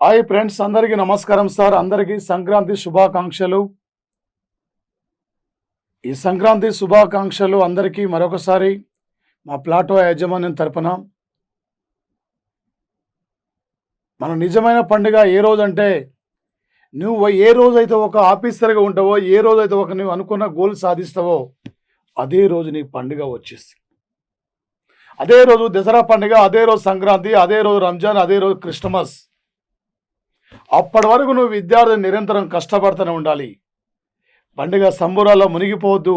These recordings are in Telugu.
హాయ్ ఫ్రెండ్స్, అందరికీ నమస్కారం సార్. అందరికీ సంక్రాంతి శుభాకాంక్షలు. ఈ సంక్రాంతి శుభాకాంక్షలు అందరికీ మరొకసారి మా ప్లాటో యాజమాన్యం తరపున. మన నిజమైన పండుగ ఏ రోజంటే, నువ్వు ఏ రోజైతే ఒక ఆఫీసర్గా ఉంటావో, ఏ రోజైతే ఒక నువ్వు అనుకున్న గోల్ సాధిస్తావో, అదే రోజు నీ పండుగ వచ్చేసి, అదే రోజు దసరా పండుగ, అదే రోజు సంక్రాంతి, అదే రోజు రంజాన్, అదే రోజు క్రిస్టమస్. అప్పటి వరకు నువ్వు విద్యార్థి నిరంతరం కష్టపడుతూనే ఉండాలి. పండుగ సంబురాల్లో మునిగిపోవద్దు.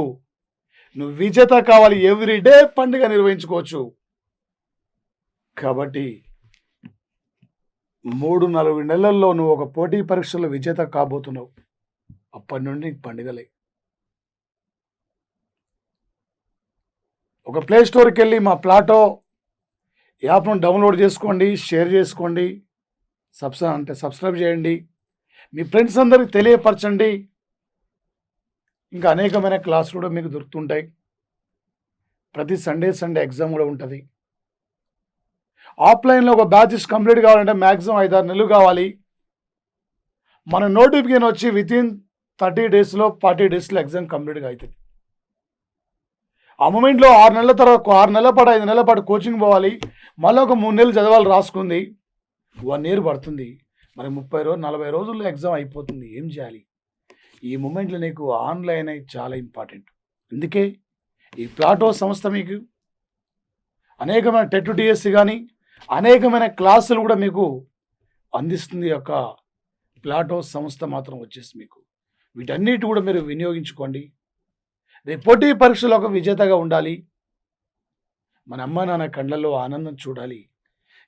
నువ్వు విజేత కావాలి. ఎవ్రీడే పండుగ నిర్వహించుకోవచ్చు. కాబట్టి 3-4 నెలల్లో నువ్వు ఒక పోటీ పరీక్షలో విజేత కాబోతున్నావు. అప్పటి నుండి పండుగలే. ఒక ప్లే స్టోర్కి వెళ్ళి మా ప్లాటో యాప్ను డౌన్లోడ్ చేసుకోండి, షేర్ చేసుకోండి, సబ్స్క్రైబ్ చేయండి, మీ ఫ్రెండ్స్ అందరికి తెలియపరచండి. ఇంకా అనేకమైన క్లాసులు కూడా మీకు దొరుకుతుంటాయి. ప్రతి సండే ఎగ్జామ్ కూడా ఉంటుంది. ఆఫ్లైన్లో ఒక బ్యాచెస్ కంప్లీట్ కావాలంటే మ్యాక్సిమం 5-6 నెలలు కావాలి. మన నోటిఫికేషన్ వచ్చి వితిన్ 30 డేస్లో 40 డేస్లో ఎగ్జామ్ కంప్లీట్గా అవుతుంది. ఆ మూమెంట్లో 6 నెలల తర్వాత 6 నెలల పాటు 5 నెలల పాటు కోచింగ్ పోవాలి. మళ్ళీ ఒక 3 నెలలు చదవాలి. రాసుకుంది 1 ఇయర్ పడుతుంది. మరి 40 రోజుల్లో ఎగ్జామ్ అయిపోతుంది. ఏం చేయాలి? ఈ మూమెంట్లో నీకు ఆన్లైన్ అయితే చాలా ఇంపార్టెంట్. అందుకే ఈ ప్లాటో సంస్థ మీకు అనేకమైన టెట్ డిఎస్సి కానీ అనేకమైన క్లాసులు కూడా మీకు అందిస్తుంది. యొక్క ప్లాటో సంస్థ మాత్రం వచ్చేసి మీకు వీటన్నిటి కూడా మీరు వినియోగించుకోండి. రేపు పోటీ పరీక్షలో ఒక విజేతగా ఉండాలి. మన అమ్మ నాన్న కళ్ళల్లో ఆనందం చూడాలి.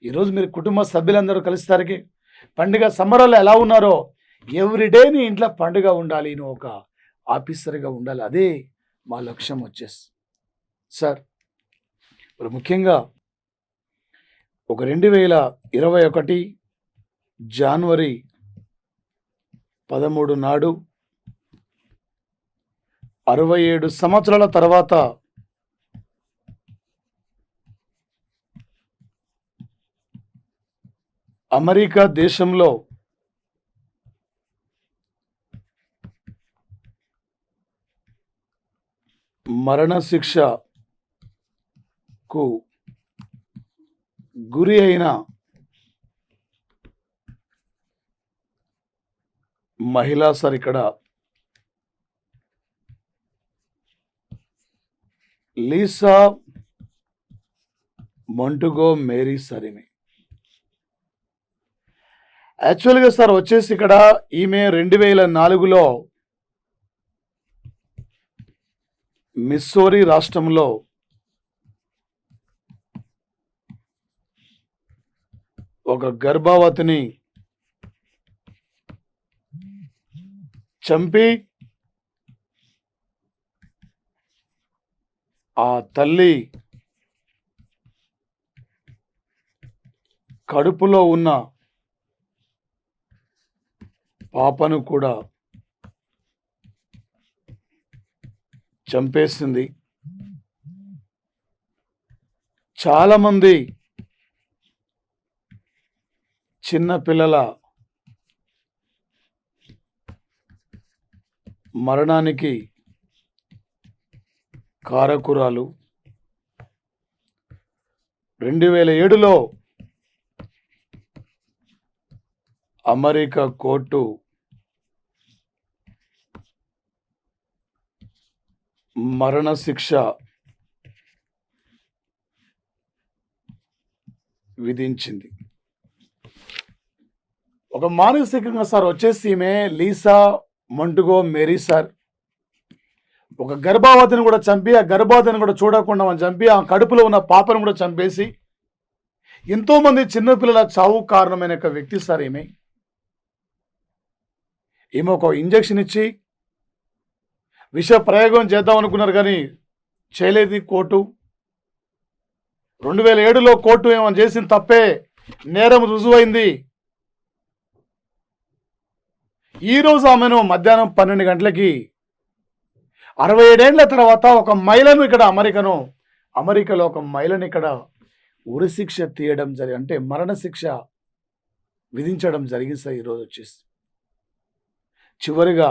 ఈరోజు మీరు కుటుంబ సభ్యులందరూ కలుస్తారకి పండుగ సంబరాలు ఎలా ఉన్నారో ఎవ్రీడే నీ ఇంట్లో పండుగ ఉండాలి. నువ్వు ఒక ఆఫీసర్గా ఉండాలి. అదే మా లక్ష్యం వచ్చేసి సార్. ఇప్పుడు ముఖ్యంగా ఒక 2021 జనవరి 13 నాడు 67 సంవత్సరాల తర్వాత అమెరికా దేశంలో మరణశిక్షకు గురి అయిన మహిళా సార్ ఇక్కడ లీసా మొంటుగో మేరీ సార్. ఈమె యాక్చువల్గా సార్ వచ్చేసి ఇక్కడ ఈమె 2004లో మిస్సోరీ రాష్ట్రంలో ఒక గర్భవతిని చంపి ఆ తల్లి కడుపులో ఉన్న పాపను కూడా చంపేసింది. చాలామంది చిన్నపిల్లల మరణానికి కారకురాలు. 2007లో అమెరికా కోర్టు మరణశిక్ష విధించింది. ఒక మానసికంగా సార్ వచ్చేసి ఈమె లీసా మొంటుగో మేరీ సార్ ఒక గర్భవతిని కూడా చంపి, ఆ గర్భవతిని కూడా చూడకుండా చంపి, ఆ కడుపులో ఉన్న పాపను కూడా చంపేసి ఎంతోమంది చిన్నపిల్లల చావు కారణమైన ఒక వ్యక్తి సార్ ఈమె. ఒక ఇంజక్షన్ ఇచ్చి విష ప్రయోగం చేద్దాం అనుకున్నారు కానీ చేయలేదు కోర్టు. 2007లో కోర్టు ఏమని చేసిన తప్పే నేరం రుజువైంది. ఈరోజు ఆమెను మధ్యాహ్నం 12 గంటలకి 67 ఏళ్ల తర్వాత ఒక మహిళను ఇక్కడ అమెరికాలో ఒక మహిళను ఇక్కడ ఉరిశిక్ష తీయడం జరిగింది. అంటే మరణశిక్ష విధించడం జరిగింది సార్. ఈరోజు వచ్చేసి చివరిగా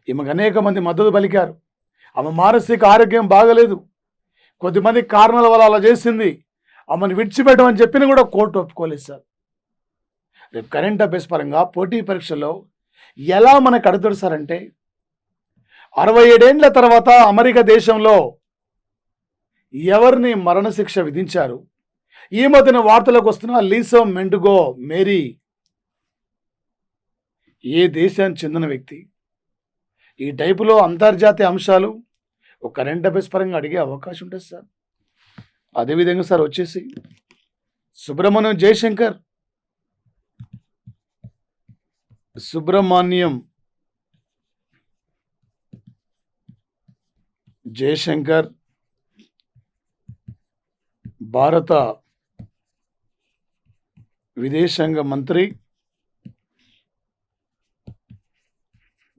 ఈమెకు అనేక మంది మద్దతు పలికారు. ఆమె మానసిక ఆరోగ్యం బాగలేదు, కొద్దిమంది కారణాల వల్ల అలా చేసింది, ఆమెను విడిచిపెట్టమని చెప్పిన కూడా కోర్టు ఒప్పుకోలేదు సార్. రేపు కరెంట్ అఫైర్స్ పరంగా పోటీ పరీక్షల్లో ఎలా మనకు అడుగుతాడు సార్ అంటే, 67 ఏండ్ల తర్వాత అమెరికా దేశంలో ఎవరిని మరణశిక్ష విధించారు? ఈ మధ్యన వార్తలకు వస్తున్న లీసా మెండుగో మేరీ ఏ దేశానికి చెందిన వ్యక్తి? ఈ టైపులో అంతర్జాతీయ అంశాలు ఒక కరెంట్ అఫైర్స్ పరంగా అడిగే అవకాశం ఉంటుంది సార్. అదేవిధంగా సార్ వచ్చేసి సుబ్రహ్మణ్యం జయశంకర్ భారత విదేశాంగ మంత్రి,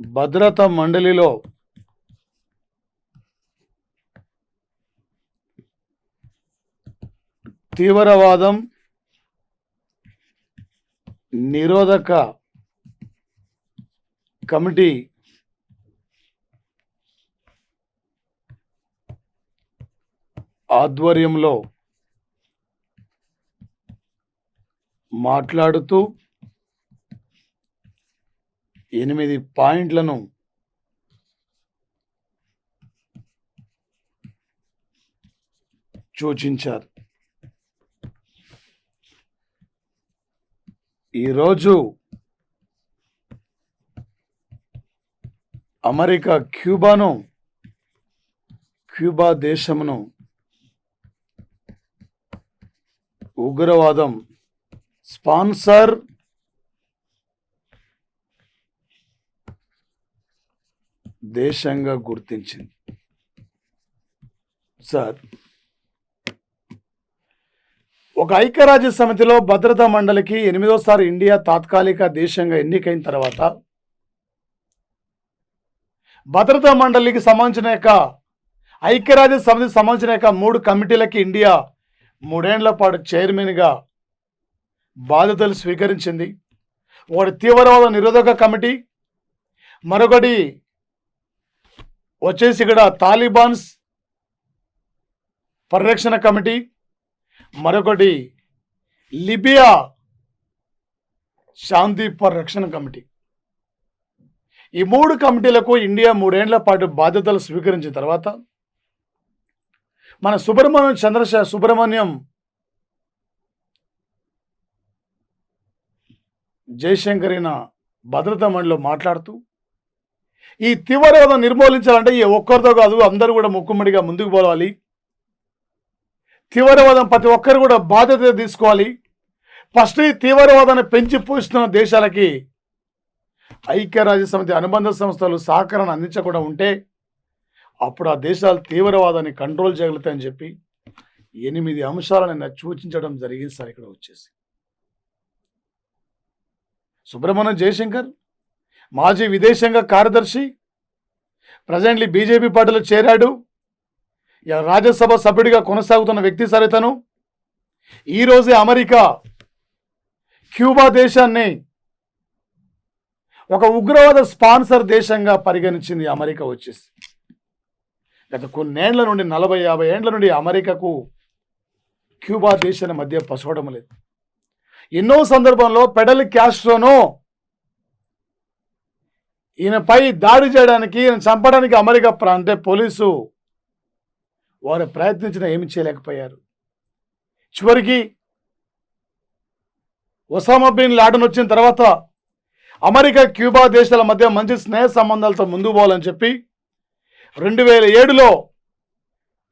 భద్రతా మండలిలో తీవ్రవాదం నిరోధక కమిటీ ఆధ్వర్యంలో మాట్లాడుతూ 8 పాయింట్లను సూచించారు. ఈరోజు అమెరికా క్యూబా దేశమును ఉగ్రవాదం స్పాన్సర్ దేశంగా గుర్తించింది. సార్, ఒక ఐక్యరాజ్య సమితిలో భద్రతా మండలికి 8వసారి ఇండియా తాత్కాలిక దేశంగా ఎన్నికైన తర్వాత భద్రతా మండలికి సంబంధించిన ఐక్యరాజ్య సమితికి సంబంధించిన 3 కమిటీలకి ఇండియా 3 ఏళ్ల పాటు చైర్మన్గా బాధ్యతలు స్వీకరించింది. ఒకటి తీవ్రవాద నిరోధక కమిటీ, మరొకటి వచ్చేసి ఇక్కడ తాలిబాన్స్ పరిరక్షణ కమిటీ, మరొకటి లిబియా శాంతి పరిరక్షణ కమిటీ. ఈ 3 కమిటీలకు ఇండియా 3 ఏళ్ల పాటు బాధ్యతలు స్వీకరించిన తర్వాత మన సుబ్రహ్మణ్యం జయశంకర్ భద్రతా మండలిలో మాట్లాడుతూ, ఈ తీవ్రవాదం నిర్మూలించాలంటే ఈ ఒక్కరితో కాదు, అందరూ కూడా ముక్కుమ్మడిగా ముందుకు పోవాలి. తీవ్రవాదం ప్రతి ఒక్కరు కూడా బాధ్యత తీసుకోవాలి. ఫస్ట్ ఈ తీవ్రవాదాన్ని పెంచి పోషిస్తున్న దేశాలకి ఐక్యరాజ్య సమితి అనుబంధ సంస్థలు సహకారం అందించకుండా ఉంటే అప్పుడు ఆ దేశాలు తీవ్రవాదాన్ని కంట్రోల్ చేయగలుగుతాయని చెప్పి 8 అంశాలను సూచించడం జరిగింది సార్. ఇక్కడ వచ్చేసి సుబ్రహ్మణ్యం జయశంకర్ మాజీ విదేశాంగ కార్యదర్శి, ప్రజెంట్లీ బీజేపీ పార్టీలో చేరాడు, రాజ్యసభ సభ్యుడిగా కొనసాగుతున్న వ్యక్తి సార్ ఇతను. ఈరోజే అమెరికా క్యూబా దేశాన్ని ఒక ఉగ్రవాద స్పాన్సర్ దేశంగా పరిగణించింది అమెరికా వచ్చేసి. గత కొన్నేళ్ల నుండి 40-50 ఏండ్ల నుండి అమెరికాకు క్యూబా దేశాల మధ్య పసవడం లేదు. ఎన్నో సందర్భంలో ఫిడెల్ క్యాస్ట్రోను ఈయనపై దాడి చేయడానికి, ఈయన చంపడానికి అమెరికా పోలీసు వారు ప్రయత్నించిన ఏమి చేయలేకపోయారు. చివరికి ఒసామా బిన్ లాడెన్ వచ్చిన తర్వాత అమెరికా క్యూబా దేశాల మధ్య మంచి స్నేహ సంబంధాలతో ముందుకు పోవాలని చెప్పి 2007లో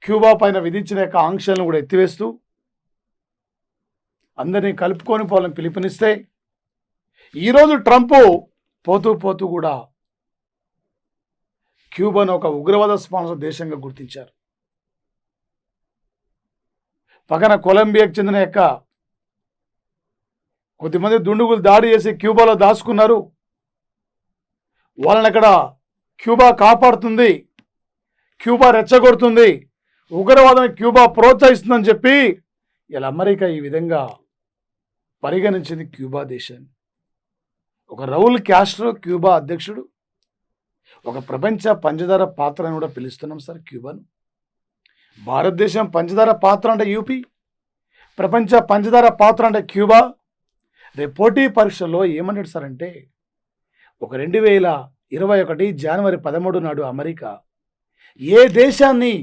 క్యూబా పైన విధించిన ఆంక్షలను కూడా ఎత్తివేస్తూ అందరినీ కలుపుకొని పోవాలని పిలుపునిస్తే, ఈరోజు ట్రంప్ పోతూ కూడా క్యూబాను ఒక ఉగ్రవాద స్పాన్సర్ దేశంగా గుర్తించారు. పక్కన కొలంబియాకు చెందిన కొద్దిమంది దుండుగులు దాడి చేసి క్యూబాలో దాచుకున్నారు. వాళ్ళని అక్కడ క్యూబా కాపాడుతుంది, క్యూబా రెచ్చగొడుతుంది, ఉగ్రవాదాన్ని క్యూబా ప్రోత్సహిస్తుందని చెప్పి ఇలా అమెరికా ఈ విధంగా పరిగణించింది క్యూబా దేశాన్ని. ఒక రౌల్ క్యాస్ట్రో క్యూబా అధ్యక్షుడు, ఒక ప్రపంచ పంచదార పాత్ర అని కూడా పిలుస్తున్నాం సార్ క్యూబాను. భారతదేశం పంచదార పాత్ర అంటే యూపీ, ప్రపంచ పంచదార పాత్ర అంటే క్యూబా. రేపు పోటీ పరీక్షల్లో ఏమన్నాడు సార్ అంటే, ఒక 2021 జనవరి 13 నాడు అమెరికా ఏ దేశాన్ని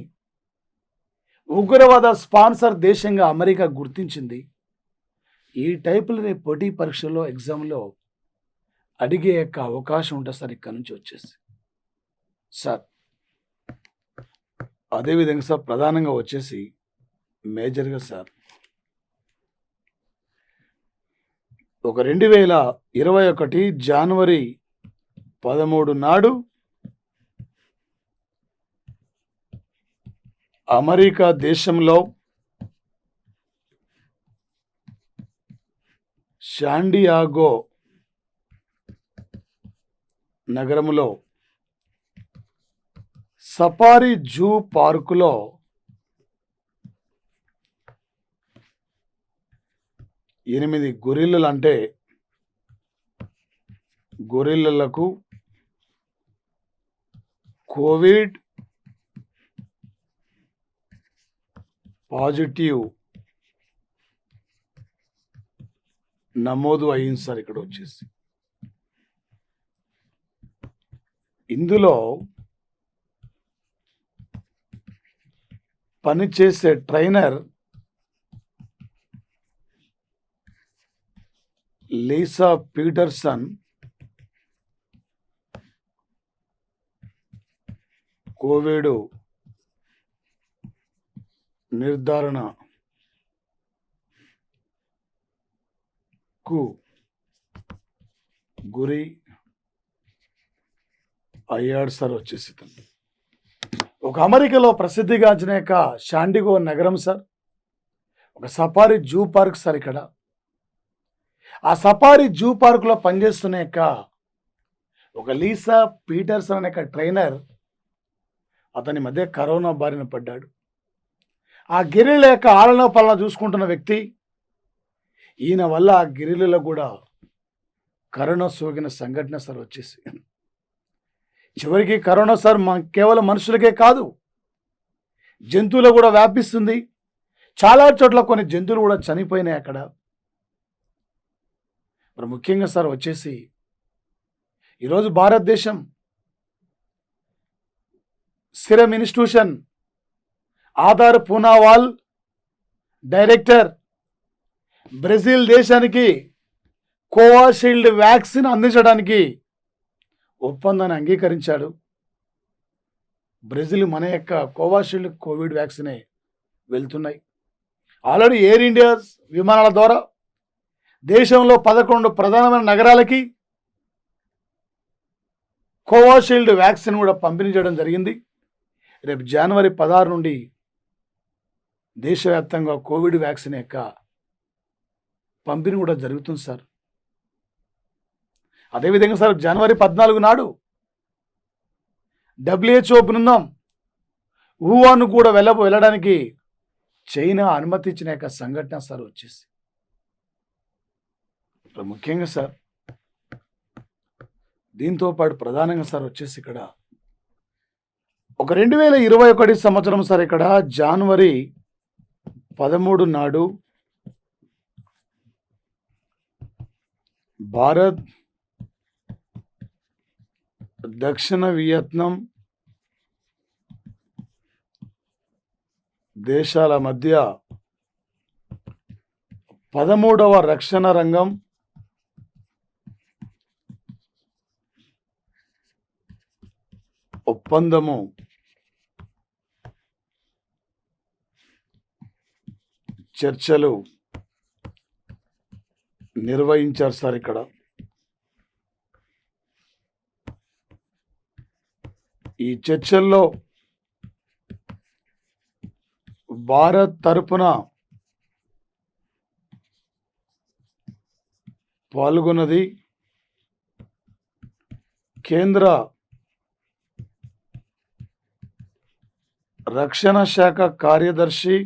ఉగ్రవాద స్పాన్సర్ దేశంగా అమెరికా గుర్తించింది, ఈ టైపులు రేపు పోటీ పరీక్షల్లో ఎగ్జామ్లో అడిగే యొక్క అవకాశం ఉంటుంది సార్ ఇక్కడ నుంచి వచ్చేసి. సార్ అదేవిధంగా సార్ ప్రధానంగా వచ్చేసి మేజర్గా సార్ ఒక 2021 జనవరి 13 నాడు అమెరికా దేశంలో శాండియాగో నగరంలో సఫారీ జూ పార్కులో 8 గొరిల్లలు అంటే గొరిల్లలకు కోవిడ్ పాజిటివ్ నమోదు అయింది సార్. ఇక్కడ వచ్చేసి ఇందులో పనిచేసే ట్రైనర్ లీసా పీటర్సన్ కోవిడ్ నిర్ధారణకు గురి అయ్యాడు సార్. వచ్చేసి ఒక అమెరికాలో ప్రసిద్ధిగాంచిన యొక్క శాండిగో నగరం సార్, ఒక సఫారీ జూ పార్క్ సార్. ఇక్కడ ఆ సఫారీ జూ పార్కులో పనిచేస్తున్న యొక్క ఒక లీసా పీటర్సన్ అనే ట్రైనర్, అతని మధ్య కరోనా బారిన పడ్డాడు. ఆ గిరిల యొక్క ఆలన పాలన చూసుకుంటున్న వ్యక్తి ఈయన వల్ల ఆ గిరిలలో కూడా కరోనా సోకిన సంఘటన సార్. వచ్చేసి చివరికి కరోనా సార్ కేవలం మనుషులకే కాదు, జంతువులు కూడా వ్యాపిస్తుంది. చాలా చోట్ల కొన్ని జంతువులు కూడా చనిపోయినాయి అక్కడ. మరి ముఖ్యంగా సార్ వచ్చేసి ఈరోజు భారతదేశం serum institution Adar Poonawalla director Brazil దేశానికి కోవాషీల్డ్ వ్యాక్సిన్ అందించడానికి ఒప్పందాన్ని అంగీకరించాడు. బ్రెజిల్ మన యొక్క కోవాషీల్డ్ కోవిడ్ వ్యాక్సినే వెళ్తున్నాయి. ఆల్రెడీ ఎయిర్ ఇండియా విమానాల ద్వారా దేశంలో 11 ప్రధానమైన నగరాలకి కోవాషీల్డ్ వ్యాక్సిన్ కూడా పంపిణీ చేయడం జరిగింది. రేపు జనవరి 16 నుండి దేశవ్యాప్తంగా కోవిడ్ వ్యాక్సిన్ యొక్క పంపిణీ కూడా జరుగుతుంది సార్. అదేవిధంగా సార్ జనవరి 14 నాడు WHO బృందం వుహాన్ కూడా వెళ్ళడానికి చైనా అనుమతి ఇచ్చిన యొక్క సంఘటన సార్. వచ్చేసి ముఖ్యంగా సార్ దీంతో పాటు ప్రధానంగా సార్ వచ్చేసి ఇక్కడ ఒక 2021 సంవత్సరం సార్, ఇక్కడ జనవరి 13 నాడు భారత్ దక్షిణ వియత్నాం దేశాల మధ్య 13వ రక్షణ రంగం ఒప్పందము చర్చలు నిర్వహించారు సార్. ఇక్కడ ఈ చర్చల్లో భారత్ తరపున పాల్గొన్నది కేంద్ర రక్షణ శాఖ కార్యదర్శి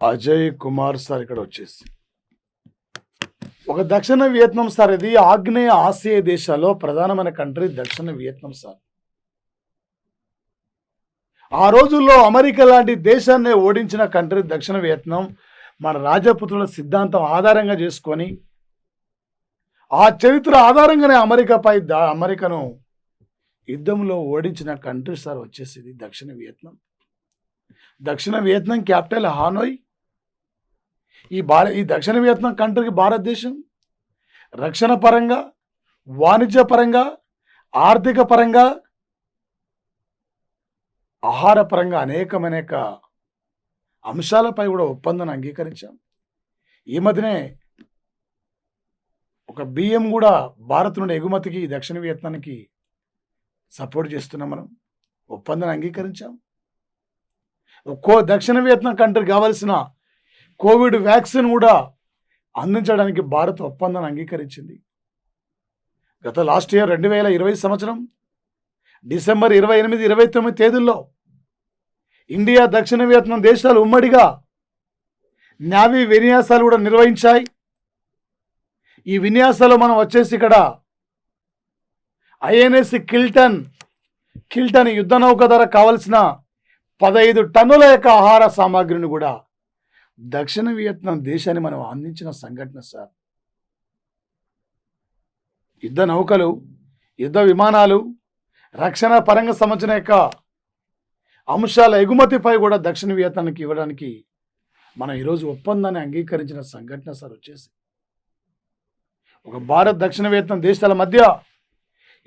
అజయ్ కుమార్ సార్ ఇక్కడ వచ్చేసి ఒక దక్షిణ వియత్నాం సార్. ఇది ఆగ్నేయ ఆసియా దేశాల్లో ప్రధానమైన కంట్రీ దక్షిణ వియత్నాం సార్. ఆ రోజుల్లో అమెరికా లాంటి దేశాన్ని ఓడించిన కంట్రీ దక్షిణ వియత్నాం. మన రాజపుత్రుల సిద్ధాంతం ఆధారంగా చేసుకొని ఆ చరిత్ర ఆధారంగానే అమెరికాను యుద్ధంలో ఓడించిన కంట్రీ సార్ వచ్చేసి దక్షిణ వియత్నాం. దక్షిణ వియత్నాం క్యాపిటల్ హానోయ్. ఈ దక్షిణ వియత్నాం కంట్రీకి భారతదేశం రక్షణ పరంగా, వాణిజ్య పరంగా, ఆర్థిక పరంగా, ఆహార పరంగా అనేక అంశాలపై కూడా ఒప్పందాన్ని అంగీకరించాం. ఈ మధ్యనే ఒక బియ్యం కూడా భారత్ నుండి ఎగుమతికి దక్షిణ వియత్నానికి సపోర్ట్ చేస్తున్నాం. మనం ఒప్పందాన్ని అంగీకరించాం. దక్షిణ వియత్నాం కంట్రీకి కావాల్సిన కోవిడ్ వ్యాక్సిన్ కూడా అందించడానికి భారత్ ఒప్పందాన్ని అంగీకరించింది. గత లాస్ట్ ఇయర్ 2020 సంవత్సరం డిసెంబర్ 28, 29 తేదీల్లో ఇండియా దక్షిణ వియత్నాం దేశాలు ఉమ్మడిగా నావీ విన్యాసాలు కూడా నిర్వహించాయి. ఈ విన్యాసాలు మనం వచ్చేసి ఇక్కడ ఐఎన్ఎస్ కిల్టన్ యుద్ధ నౌక ద్వారా కావలసిన 15 టన్నుల యొక్క ఆహార సామాగ్రిని కూడా దక్షిణ వియత్నాం దేశాన్ని మనం అందించిన సంఘటన సార్. యుద్ధ నౌకలు, యుద్ధ విమానాలు, రక్షణ పరంగా సంబంధించిన యొక్క అంశాల ఎగుమతిపై కూడా దక్షిణ వియత్నానికి ఇవ్వడానికి మనం ఈరోజు ఒప్పందాన్ని అంగీకరించిన సంఘటన సార్ వచ్చేసి. ఒక భారత్ దక్షిణ వియత్నాం దేశాల మధ్య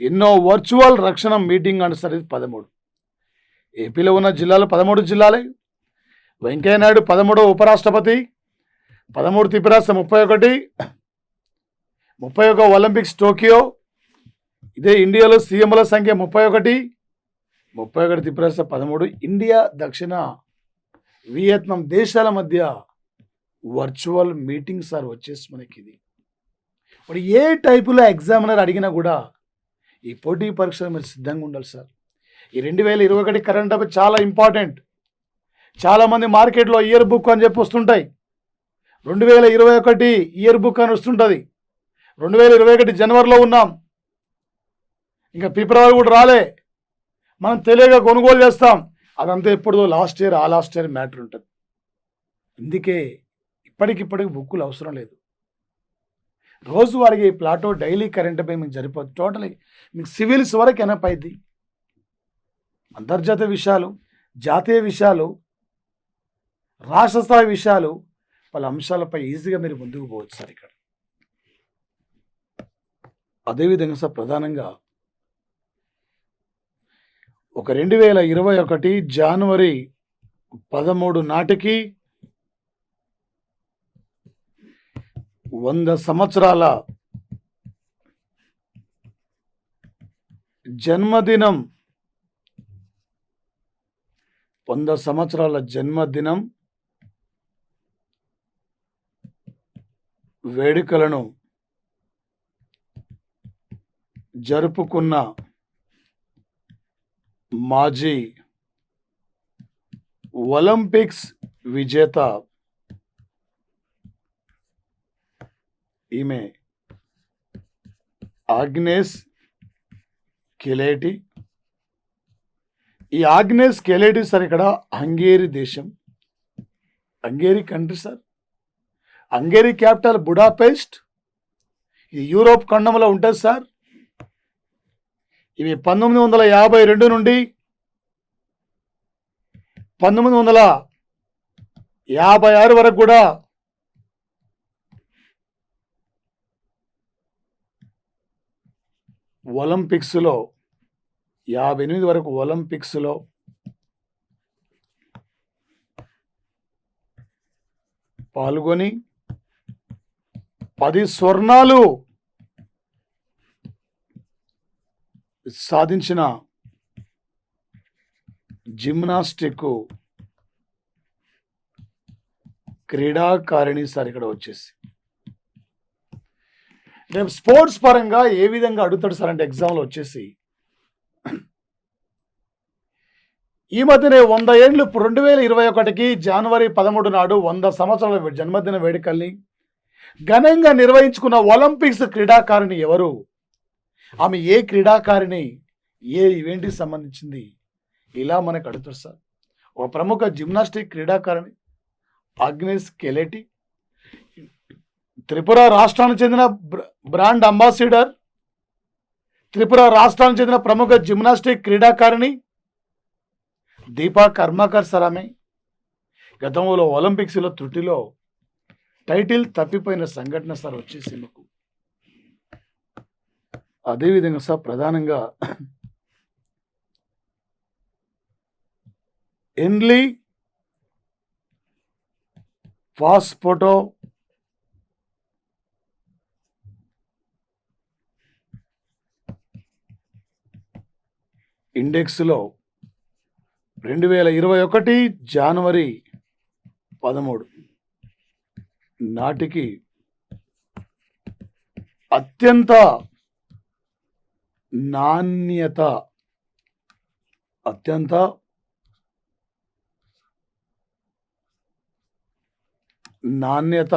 ఎన్నో వర్చువల్ రక్షణ మీటింగ్ అండ్ సార్. 13 ఏపీలో ఉన్న జిల్లాలు 13 జిల్లాలే. వెంకయ్యనాయుడు 13వ ఉపరాష్ట్రపతి, 13 త్రిపురాస 31 ఒలింపిక్స్ టోక్యో. ఇదే ఇండియాలో సీఎంల సంఖ్య 31 త్రిపురాస 13. ఇండియా దక్షిణ వియత్నాం దేశాల మధ్య వర్చువల్ మీటింగ్ సార్ వచ్చేసి మనకి ఇది. మరి ఏ టైపులో ఎగ్జామినర్ అడిగినా కూడా ఈ పోటీ పరీక్షలు మీరు సిద్ధంగా ఉండాలి సార్. ఈ 2021 కరెంట్ అఫైర్ చాలా ఇంపార్టెంట్. చాలామంది మార్కెట్లో ఇయర్ బుక్ అని చెప్పి వస్తుంటాయి. 2021 ఇయర్ బుక్ అని వస్తుంటుంది. 2021 జనవరిలో ఉన్నాం, ఇంకా ఫిబ్రవరి కూడా రాలే. మనం తెలియగా కొనుగోలు చేస్తాం. అదంతా ఎప్పుడుదో లాస్ట్ ఇయర్ మ్యాటర్ ఉంటుంది. అందుకే ఇప్పటికిప్పటికి బుక్కులు అవసరం లేదు. రోజువారికి ప్లాటో డైలీ కరెంట్ అఫైర్ మీకు సరిపోతుంది. టోటల్ మీకు సివిల్స్ వరకు ఎనపైద్ది. అంతర్జాతీయ విషయాలు, జాతీయ విషయాలు, రాష్ట్ర స్థాయి విషయాలు, వాళ్ళ అంశాలపై ఈజీగా మీరు ముందుకు పోవచ్చు సార్. ఇక్కడ అదేవిధంగా సార్ ప్రధానంగా ఒక 2021 జనవరి 13 నాటికి 100 సంవత్సరాల జన్మదినం 100 సంవత్సరాల జన్మదినం వేడుకలను జరుపుకున్న మాజీ ఒలింపిక్స్ విజేత ఈమె ఆగ్నేస్ కెలేటి. ఈ ఆగ్నేస్ కెలేటి సార్ ఇక్కడ హంగేరీ దేశం, Hungary country sir. Hungary capital Budapest. ఇది యూరోప్ ఖండంలో ఉంటుంది సార్. ఇవి 1952 నుండి 1956 వరకు కూడా ఒలింపిక్స్లో 58 వరకు ఒలింపిక్స్లో పాల్గొని 10 స్వర్ణాలు సాధించిన జిమ్నాస్టిక్ క్రీడాకారిణి సార్ ఇక్కడ వచ్చేసి. రేపు స్పోర్ట్స్ పరంగా ఏ విధంగా అడుగుతాడు సార్ అంటే ఎగ్జామ్లో వచ్చేసి ఈ మధ్యనే 100 ఏళ్ళు 2021కి జనవరి 13 నాడు 100 సంవత్సరాల జన్మదిన వేడుకల్ని ఘనంగా నిర్వహించుకున్న ఒలింపిక్స్ క్రీడాకారిణి ఎవరు? ఆమె ఏ క్రీడాకారిణి? ఏ ఈవెంట్కి సంబంధించింది? ఇలా మనకు అడుగుతారు సార్. ఒక ప్రముఖ జిమ్నాస్టిక్ క్రీడాకారిణి అగ్నెస్ కెలెటి, త్రిపుర రాష్ట్రానికి చెందిన బ్రాండ్ అంబాసిడర్, త్రిపుర రాష్ట్రానికి చెందిన ప్రముఖ జిమ్నాస్టిక్ క్రీడాకారిణి దీపా కర్మాకర్ సార్. ఆమె గతంలో ఒలింపిక్స్లో త్రుటిలో టైటిల్ తప్పిపోయిన సంఘటన సార్ వచ్చేసి మీకు. అదేవిధంగా సార్ ప్రధానంగా ఎన్లీ ఫాస్ఫోటో ఇండెక్స్లో 2021 జనవరి 13 నాటికి అత్యంత నాణ్యత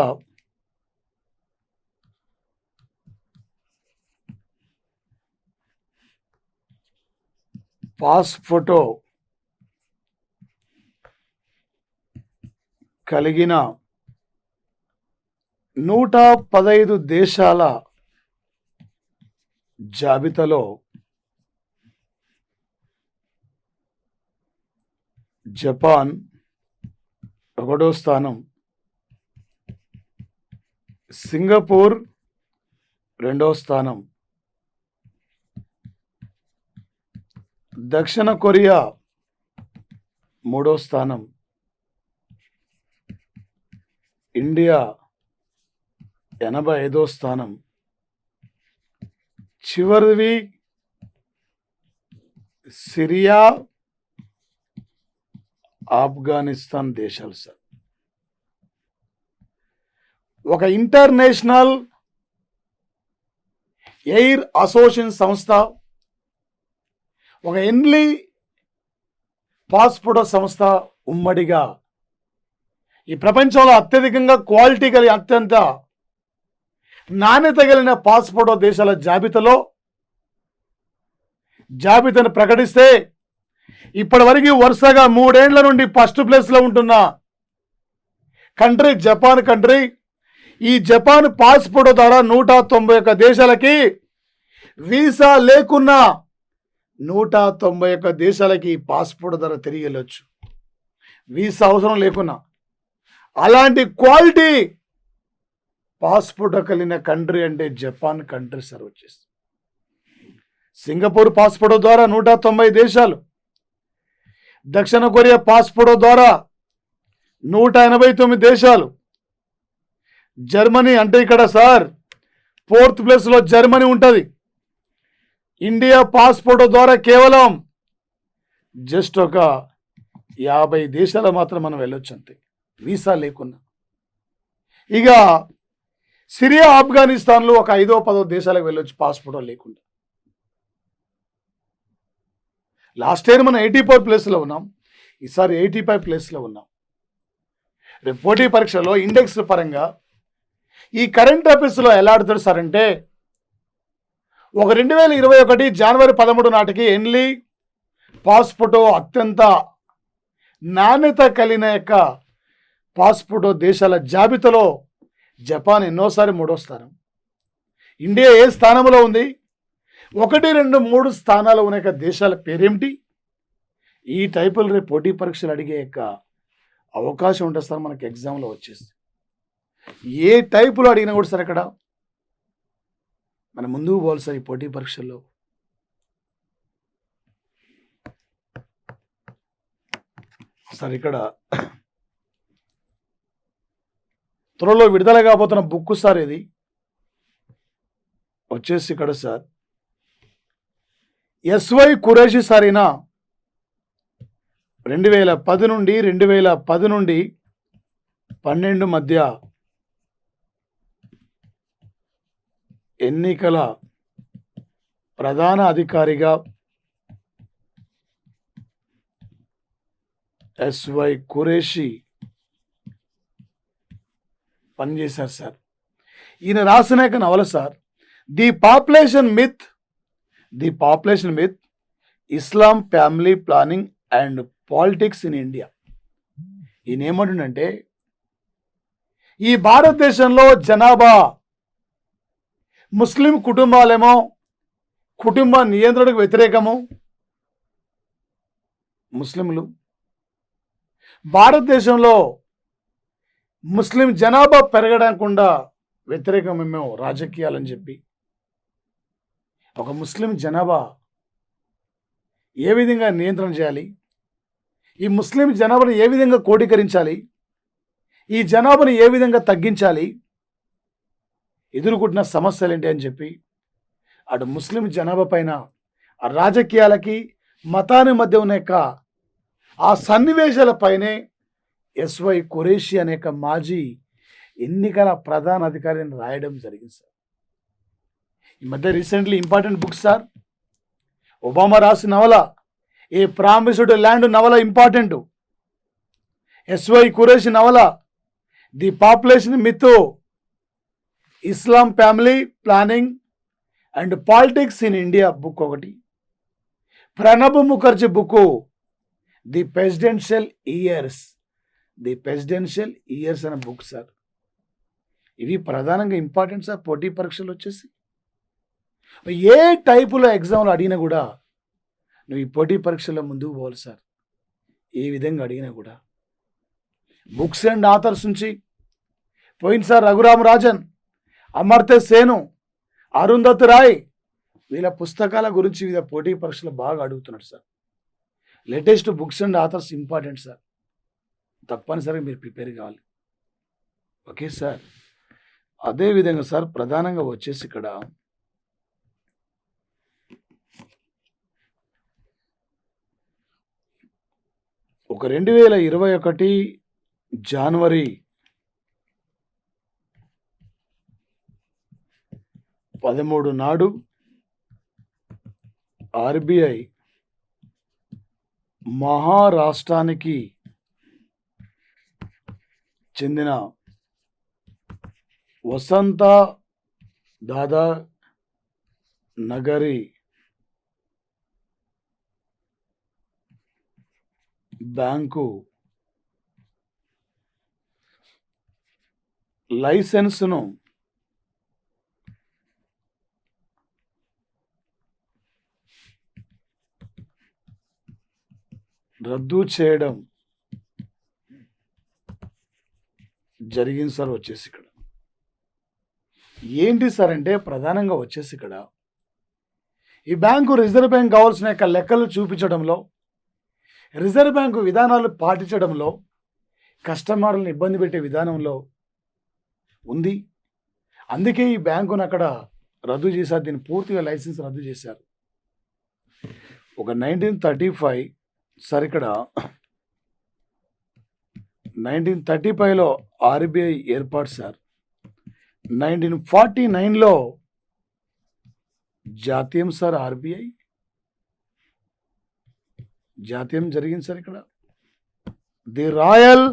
పాస్ఫోటో కలిగిన 115 దేశాల జాబితాలో జపాన్ 1వ స్థానం, సింగపూర్ 2వ స్థానం, దక్షిణ కొరియా 3వ స్థానం, ఇండియా 85వ స్థానం, చివరివి సిరియా, ఆఫ్ఘనిస్తాన్ దేశాలు సార్. ఒక ఇంటర్నేషనల్ ఎయిర్ అసోసియేషన్ సంస్థ, ఒక ఎన్లీ పాస్పోర్ట్ సంస్థ ఉమ్మడిగా ఈ ప్రపంచంలో అత్యధికంగా క్వాలిటీ కలిగి అత్యంత నాణ్యత కలిగిన పాస్పోర్ట్ దేశాల జాబితాను ప్రకటిస్తే ఇప్పటివరకు వరుసగా 3 ఏళ్ల నుండి ఫస్ట్ ప్లేస్లో ఉంటున్న కంట్రీ జపాన్ కంట్రీ. ఈ జపాన్ పాస్పోర్ట్ ద్వారా 191 దేశాలకి వీసా లేకున్నా 191 దేశాలకి పాస్పోర్ట్ ద్వారా తిరిగి వెళ్ళొచ్చు, వీసా అవసరం లేకున్నా. అలాంటి క్వాలిటీ పాస్పోర్ట్ కలిగిన కంట్రీ అంటే జపాన్ కంట్రీ సార్ వచ్చేసి. సింగపూర్ పాస్పోర్ట్ ద్వారా 190 దేశాలు, దక్షిణ కొరియా పాస్పోర్ట్ ద్వారా 189 దేశాలు, జర్మనీ అంటే ఇక్కడ సార్ 4th ప్లేస్లో జర్మనీ ఉంటుంది. ఇండియా పాస్పోర్ట్ ద్వారా కేవలం జస్ట్ ఒక 50 దేశాలు మాత్రం మనం వెళ్ళొచ్చు అంతే, వీసా లేకున్నా. ఇక సిరియా, ఆఫ్ఘనిస్తాన్లో ఒక 5వ 10వ దేశాలకు వెళ్ళొచ్చు పాస్పోర్ట్ లేకుండా. లాస్ట్ ఇయర్ మనం 84 ప్లేస్లో ఉన్నాం, ఈసారి 85 ప్లేస్లో ఉన్నాం. రేపు పోటీ పరీక్షలో ఇండెక్స్ పరంగా ఈ కరెంట్ అఫైర్స్లో ఎలా ఆడుతాడు సార్ అంటే, ఒక 2021 జనవరి 13 నాటికి ఎన్లీ పాస్పోర్ట్ అత్యంత నాణ్యత కలిగిన యొక్క పాస్పోర్ట్ దేశాల జాబితాలో జపాన్ ఎన్నోసారి 3వ స్థానం, ఇండియా ఏ స్థానంలో ఉంది, 1, 2, 3 స్థానాలు ఉన్న దేశాల పేరేమిటి? ఈ టైపులు రేపు పోటీ పరీక్షలు అడిగే యొక్క అవకాశం ఉంటుంది సార్ మనకి ఎగ్జామ్లో వచ్చేసి. ఏ టైపులో అడిగినా కూడా సార్ అక్కడ మనం ముందుకు పోవాలి సార్ ఈ పోటీ పరీక్షల్లో. సార్ ఇక్కడ త్వరలో విడుదల కాబోతున్న బుక్ సార్ ఇది వచ్చేసి ఇక్కడ సార్ ఎస్వై ఖురేషి సారిన 2010 నుండి 12 మధ్య ఎన్నికల ప్రధాన అధికారిగా ఎస్వై ఖురేషి పనిచేశారు సార్. ఈయన రాసిన యొక్క నవల sir the population myth Islam family planning and politics in India. ఈయన ఏమంటుండంటే ఈ భారతదేశంలో జనాభా ముస్లిం కుటుంబాలేమో కుటుంబ నియంత్రణకు వ్యతిరేకము, ముస్లింలు భారతదేశంలో ముస్లిం జనాభా పెరగడానికి వ్యతిరేకమేమో రాజకీయాలని చెప్పి ఒక ముస్లిం జనాభా ఏ విధంగా నియంత్రణ చేయాలి, ఈ ముస్లిం జనాభాను ఏ విధంగా కోడీకరించాలి, ఈ జనాభాను ఏ విధంగా తగ్గించాలి, ఎదుర్కొంటున్న సమస్యలు ఏంటి అని చెప్పి అటు ముస్లిం జనాభా పైన ఆ రాజకీయాలకి మతాని మధ్య ఉన్న యొక్క ఆ సన్నివేశాలపైనే ఎస్వై ఖురేషి అనే మాజీ ఎన్నికల ప్రధాన అధికారిని రాయడం జరిగింది సార్. ఈ మధ్య recently important book sir. Obama రాసిన నవల ఏ ప్రామిస్డ్ ల్యాండ్ నవల ఇంపార్టెంట్. ఎస్వై ఖురేషి నవల the population myth Islam family planning and politics in India book ఒకటి. Pranab Mukherjee book the presidential years అనే బుక్ సార్. ఇవి ప్రధానంగా ఇంపార్టెంట్ సార్. పోటీ పరీక్షలు వచ్చేసి ఏ టైపులో ఎగ్జామ్లు అడిగినా కూడా నువ్వు ఈ పోటీ పరీక్షల్లో ముందుకు పోవాలి సార్. ఏ విధంగా అడిగినా కూడా బుక్స్ అండ్ ఆథర్స్ నుంచి పోయింది సార్. రఘురామ్ రాజన్, అమర్త్య సేను, అరుంధత్ రాయ్ వీళ్ళ పుస్తకాల గురించి వివిధ పోటీ పరీక్షలు బాగా అడుగుతున్నాడు sir. Latest books and authors important sir. తప్పనిసరిగా మీరు ప్రిపేర్ కావాలి. Okay sir. అదేవిధంగా సార్ ప్రధానంగా వచ్చేసి ఇక్కడ ఒక 2021 జనవరి 13 నాడు ఆర్బీఐ మహారాష్ట్రానికి చెందిన వసంత దాదా నగరి బ్యాంకు లైసెన్స్ను రద్దు చేయడం జరిగింది సార్. వచ్చేసి ఇక్కడ ఏంటి సార్ అంటే ప్రధానంగా వచ్చేసి ఇక్కడ ఈ బ్యాంకు రిజర్వ్ బ్యాంక్ కావాల్సిన యొక్క లెక్కలు చూపించడంలో, రిజర్వ్ బ్యాంకు విధానాలు పాటించడంలో, కస్టమర్లను ఇబ్బంది పెట్టే విధానంలో ఉంది. అందుకే ఈ బ్యాంకును అక్కడ రద్దు చేశారు. దీన్ని పూర్తిగా లైసెన్స్ రద్దు చేశారు. ఒక 1935 సార్ ఇక్కడ 1935లో ఆర్బీఐ ఏర్పాటు సార్. 1949లో జాతీయం సార్. ఆర్బీఐ జాతీయం జరిగింది సార్. ఇక్కడ ది రాయల్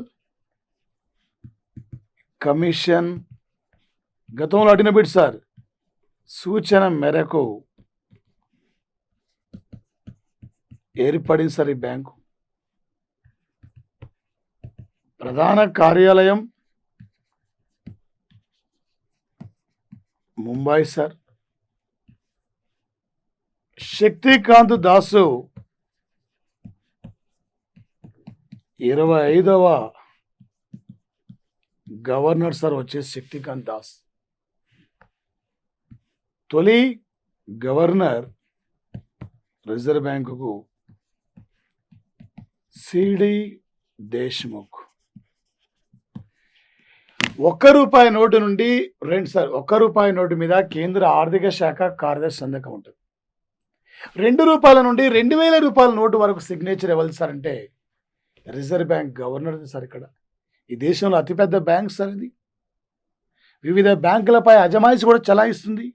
కమిషన్ గతంలో అడిగిన బిడ్ సార్ సూచన మేరకు ఏర్పడింది సార్. ఈ బ్యాంకు ప్రధాన కార్యాలయం ముంబై సార్. శక్తికాంత్ దాసు 25వ గవర్నర్ సార్. వచ్చేసి శక్తికాంత్ దాస్ తొలి గవర్నర్ రిజర్వ్ బ్యాంకుకు సిడి దేశ్ముఖ్. ₹1 నోటు నుండి ₹1 నోటు మీద కేంద్ర ఆర్థిక శాఖ కార్యదర్శి సంతకం ఉంటుంది. ₹2 నుండి ₹2000 నోటు వరకు సిగ్నేచర్ ఇవ్వాలి సార్ అంటే రిజర్వ్ బ్యాంక్ గవర్నర్ సార్. ఇక్కడ ఈ దేశంలో అతిపెద్ద బ్యాంక్ సార్ ఇది. వివిధ బ్యాంకులపై అజమాయిషి కూడా చలాయిస్తుంది.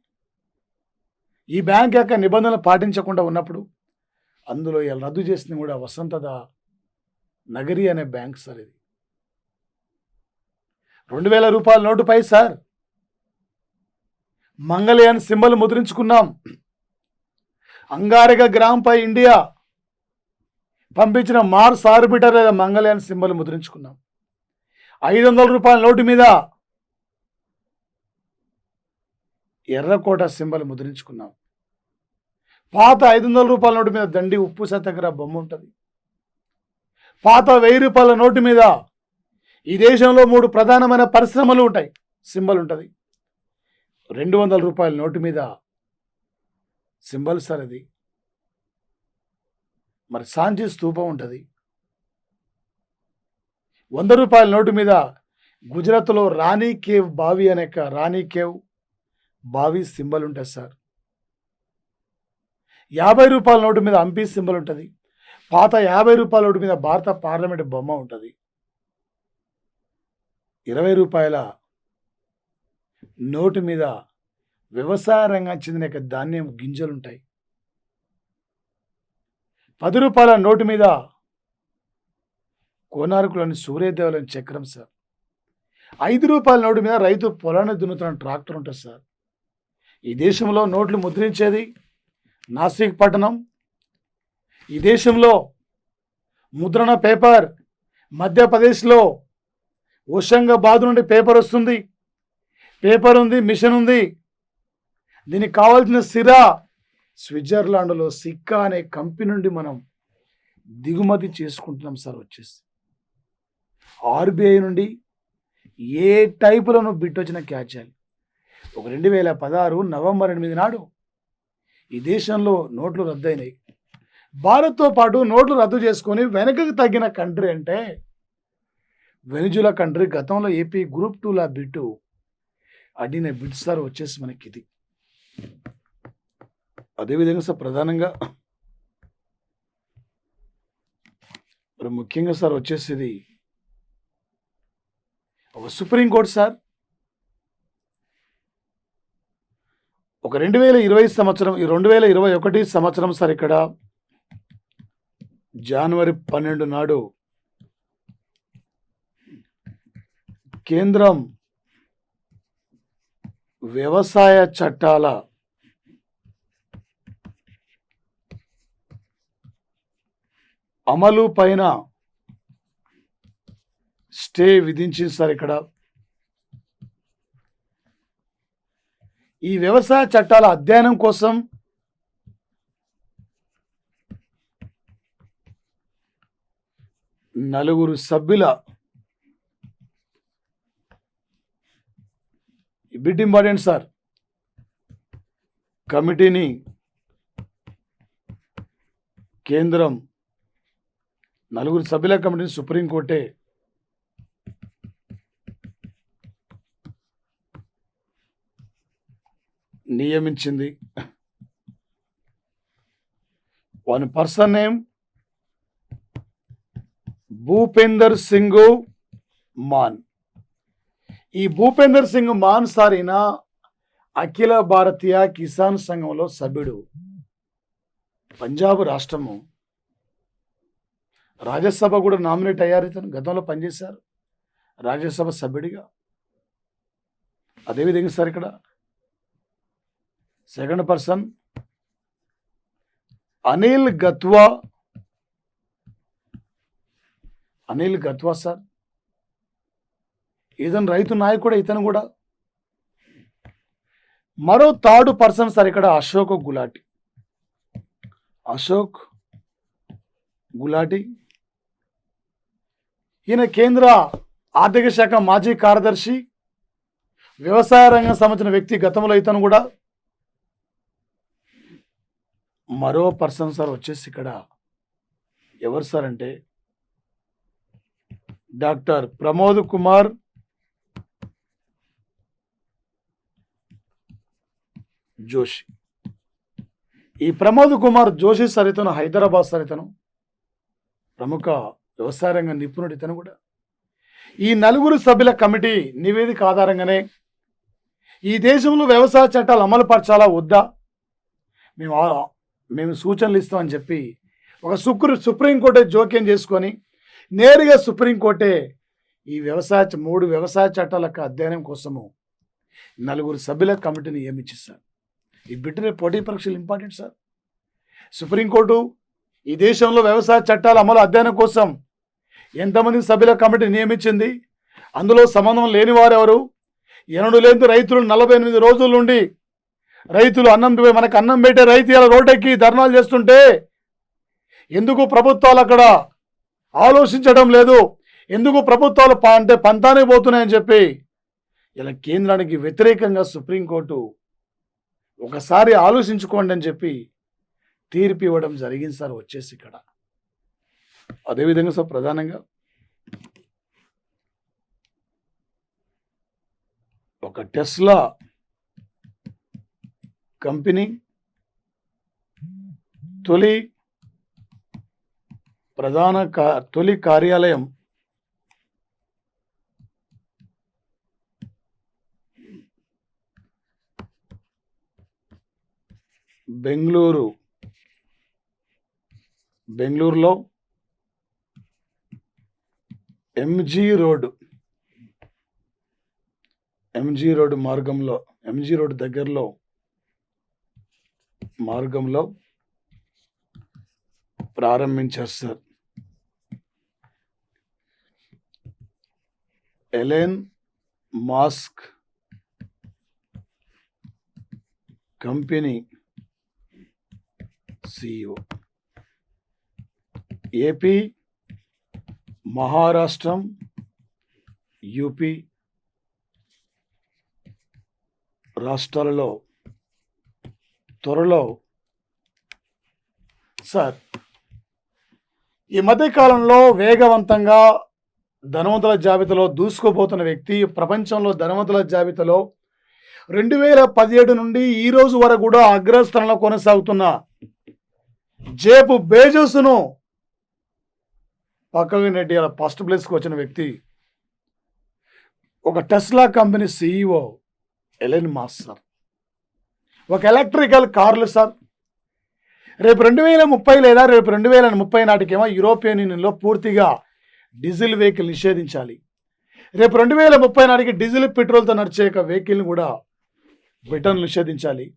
ఈ బ్యాంక్ యొక్క నిబంధనలు పాటించకుండా ఉన్నప్పుడు అందులో రద్దు చేసింది కూడా వసంత నగరి అనే బ్యాంక్ సార్ ఇది. 2000 రూపాయల నోటుపై సార్ మంగళయాన్ సింబల్ ముద్రించుకున్నాం. అంగారక గ్రామంపై ఇండియా పంపించిన మార్స్ ఆర్బిటర్ లేదా మంగళయాన్ సింబల్ ముద్రించుకున్నాం. 500 రూపాయల నోటు మీద ఎర్రకోట సింబల్ ముద్రించుకున్నాం. పాత 500 రూపాయల నోటు మీద దండి ఉప్పు సత్యాగ్రహ బొమ్మ ఉంటుంది. పాత 1000 రూపాయల నోటు మీద ఈ దేశంలో 3 ప్రధానమైన పరిశ్రమలు ఉంటాయి, సింబల్ ఉంటుంది. 200 రూపాయల నోటు మీద సింబల్ సార్ అది. మరి సాంచి స్తూపం ఉంటుంది. 100 రూపాయల నోటు మీద గుజరాత్లో రాణి కేవ్ బావి అనే రాణి కేవ్ బావి సింబల్ ఉంటుంది సార్. 50 రూపాయల నోటు మీద హంపి సింబల్ ఉంటుంది. పాత 50 రూపాయల నోటు మీద భారత పార్లమెంట్ బొమ్మ ఉంటుంది. 20 రూపాయల నోటు మీద వ్యవసాయ రంగానికి చెందిన ధాన్యం గింజలు ఉంటాయి. 10 రూపాయల నోటు మీద కోనార్కులోని సూర్యదేవుల చక్రం సార్. 5 రూపాయల నోటు మీద రైతు పొలాన్ని దున్నుతున్న ట్రాక్టర్ ఉంటుంది సార్. ఈ దేశంలో నోట్లు ముద్రించేది నాసిక్ పట్టణం. ఈ దేశంలో ముద్రణ పేపర్ మధ్యప్రదేశ్లో హోషంగాబాద్ నుండి పేపర్ వస్తుంది. పేపర్ ఉంది, మిషన్ ఉంది. దీనికి కావాల్సిన సిరా స్విట్జర్లాండ్లో సిక్కా అనే కంపెనీ నుండి మనం దిగుమతి చేసుకుంటున్నాం సార్. వచ్చేసి ఆర్బీఐ నుండి ఏ టైపులో నువ్వు బిట్ వచ్చినా క్యాచ్ చేయాలి. ఒక 2016 నవంబర్ 8 నాడు ఈ దేశంలో నోట్లు రద్దయినాయి. భారత్తో పాటు నోట్లు రద్దు చేసుకొని వెనకకు తగ్గిన కంట్రీ అంటే వెనిజులా కంట్రీ. గతంలో ఏపీ గ్రూప్ 2లా బిట్టు అడిగిన బిట్ సార్ వచ్చేసి మనకి ఇది. అదేవిధంగా సార్ ప్రధానంగా మరి ముఖ్యంగా సార్ వచ్చేసి ఇది ఒక సుప్రీంకోర్టు సార్. ఒక 2020 సంవత్సరం, ఈ 2021 సంవత్సరం సార్ ఇక్కడ జనవరి 12 నాడు కేంద్రం వ్యవసాయ చట్టాల అమలు పైన స్టే విధించింది సార్. ఇక్కడ ఈ వ్యవసాయ చట్టాల అధ్యయనం కోసం నలుగురు సభ్యుల బిట్ ఇంపార్టెంట్ సార్ కమిటీని కేంద్రం, నలుగురు సభ్యుల కమిటీని సుప్రీంకోర్టే నియమించింది. One person name Bhupender Singh Mann. ఈ భూపేందర్ సింగ్ మాన్ సార్ ఈయన అఖిల భారతీయ కిసాన్ సంఘంలో సభ్యుడు. పంజాబ్ రాష్ట్రము రాజ్యసభ కూడా నామినేట్ అయ్యారు. ఇతను గతంలో పనిచేశారు రాజ్యసభ సభ్యుడిగా. అదేవిధంగా సార్ ఇక్కడ సెకండ్ పర్సన్ అనిల్ గత్వా సార్. ఇతను రైతు నాయకుడు. ఇతను కూడా మరో థర్డ్ పర్సన్ సార్ ఇక్కడ అశోక్ గులాటి. ఈయన కేంద్ర ఆర్థిక శాఖ మాజీ కార్యదర్శి, వ్యవసాయ రంగం సంబంధించిన వ్యక్తి గతంలో. ఇతను కూడా మరో పర్సన్ సార్ వచ్చేసి ఇక్కడ ఎవరు సార్ అంటే డాక్టర్ ప్రమోద్ కుమార్ జోషి. ఈ ప్రమోద్ కుమార్ జోషి సార్ ఇతను హైదరాబాద్ సార్. ఇతను ప్రముఖ వ్యవసాయ రంగ నిపుణుడు. ఇతను కూడా ఈ నలుగురు సభ్యుల కమిటీ నివేదిక ఆధారంగానే ఈ దేశంలో వ్యవసాయ చట్టాలు అమలు పరచాలా వద్దా మేము సూచనలు ఇస్తామని చెప్పి ఒక సుప్రీంకోర్టు జోక్యం చేసుకొని నేరుగా సుప్రీంకోర్టే ఈ మూడు వ్యవసాయ చట్టాలకు అధ్యయనం కోసము 4 సభ్యుల కమిటీని నియమించింది సార్. ఈ బిడ్డనే పోటీ పరీక్షలు ఇంపార్టెంట్ సార్. సుప్రీంకోర్టు ఈ దేశంలో వ్యవసాయ చట్టాల అమలు అధ్యయనం కోసం ఎంతమంది సభ్యుల కమిటీ నియమించింది? అందులో సంబంధం లేని వారెవరు? ఎనడు లేని రైతులు 48 రోజుల నుండి రైతులు మనకు అన్నం పెట్టే రైతు ఇలా రోడ్డెక్కి ధర్నాలు చేస్తుంటే ఎందుకు ప్రభుత్వాలు అక్కడ ఆలోచించడం లేదు? ఎందుకు ప్రభుత్వాలు పంతానికి పోతున్నాయని చెప్పి ఇలా కేంద్రానికి వ్యతిరేకంగా సుప్రీంకోర్టు ఒకసారి ఆలోచించుకోండి అని చెప్పి తీర్పు ఇవ్వడం జరిగింది సార్. వచ్చేసి ఇక్కడ అదేవిధంగా సార్ ప్రధానంగా ఒక టెస్లా కంపెనీ తొలి కార్యాలయం బెంగళూరులో ఎంజీ రోడ్ దగ్గరలో మార్గంలో ప్రారంభించారు sir. Elon Musk company CEO AP, Maharashtra, UP రాష్ట్రాలలో త్వరలో సార్ ఈ మధ్యకాలంలో వేగవంతంగా ధనవంతుల జాబితాలో దూసుకుపోతున్న వ్యక్తి, ప్రపంచంలో ధనవంతుల జాబితాలో 2017 నుండి ఈ రోజు వరకు కూడా అగ్రస్థానంలో కొనసాగుతున్న జేఫ్ బేజోస్ను పక్కకు నెట్టి అలా ఫస్ట్ ప్లేస్కి వచ్చిన వ్యక్తి ఒక Tesla company CEO Elon Musk sir. ఒక ఎలక్ట్రికల్ కార్లు సార్ రేపు 2030 లేదా రేపు 2030 నాటికేమో యూరోపియన్ యూనియన్లో పూర్తిగా డీజిల్ వెహికల్ నిషేధించాలి. రేపు 2030 నాటికి డీజిల్ పెట్రోల్తో నడిచే వెహికల్ని కూడా బ్రిటన్ నిషేధించాలి.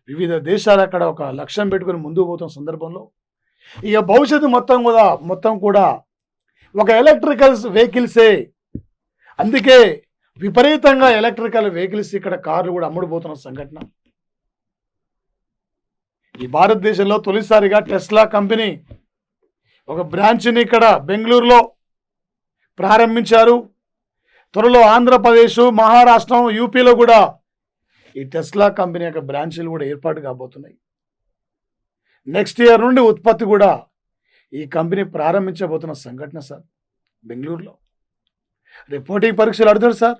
వివిధ దేశాలు అక్కడ ఒక లక్ష్యం పెట్టుకుని ముందుకు పోతున్న సందర్భంలో ఇక భవిష్యత్తు మొత్తం కూడా ఒక ఎలక్ట్రికల్ వెహికల్సే. అందుకే విపరీతంగా ఎలక్ట్రికల్ వెహికల్స్ ఇక్కడ కార్లు కూడా అమ్ముడుపోతున్న సంఘటన. ఈ భారతదేశంలో తొలిసారిగా టెస్లా కంపెనీ ఒక బ్రాంచ్ని ఇక్కడ బెంగళూరులో ప్రారంభించారు. త్వరలో ఆంధ్రప్రదేశ్, మహారాష్ట్రం, యూపీలో కూడా ఈ టెస్లా కంపెనీ యొక్క బ్రాంచీలు కూడా ఏర్పాటు కాబోతున్నాయి. నెక్స్ట్ ఇయర్ నుండి ఉత్పత్తి కూడా ఈ కంపెనీ ప్రారంభించబోతున్న సంఘటన సార్. బెంగళూరులో రిపోర్టింగ్ పరీక్షలు అడుగుతారు సార్.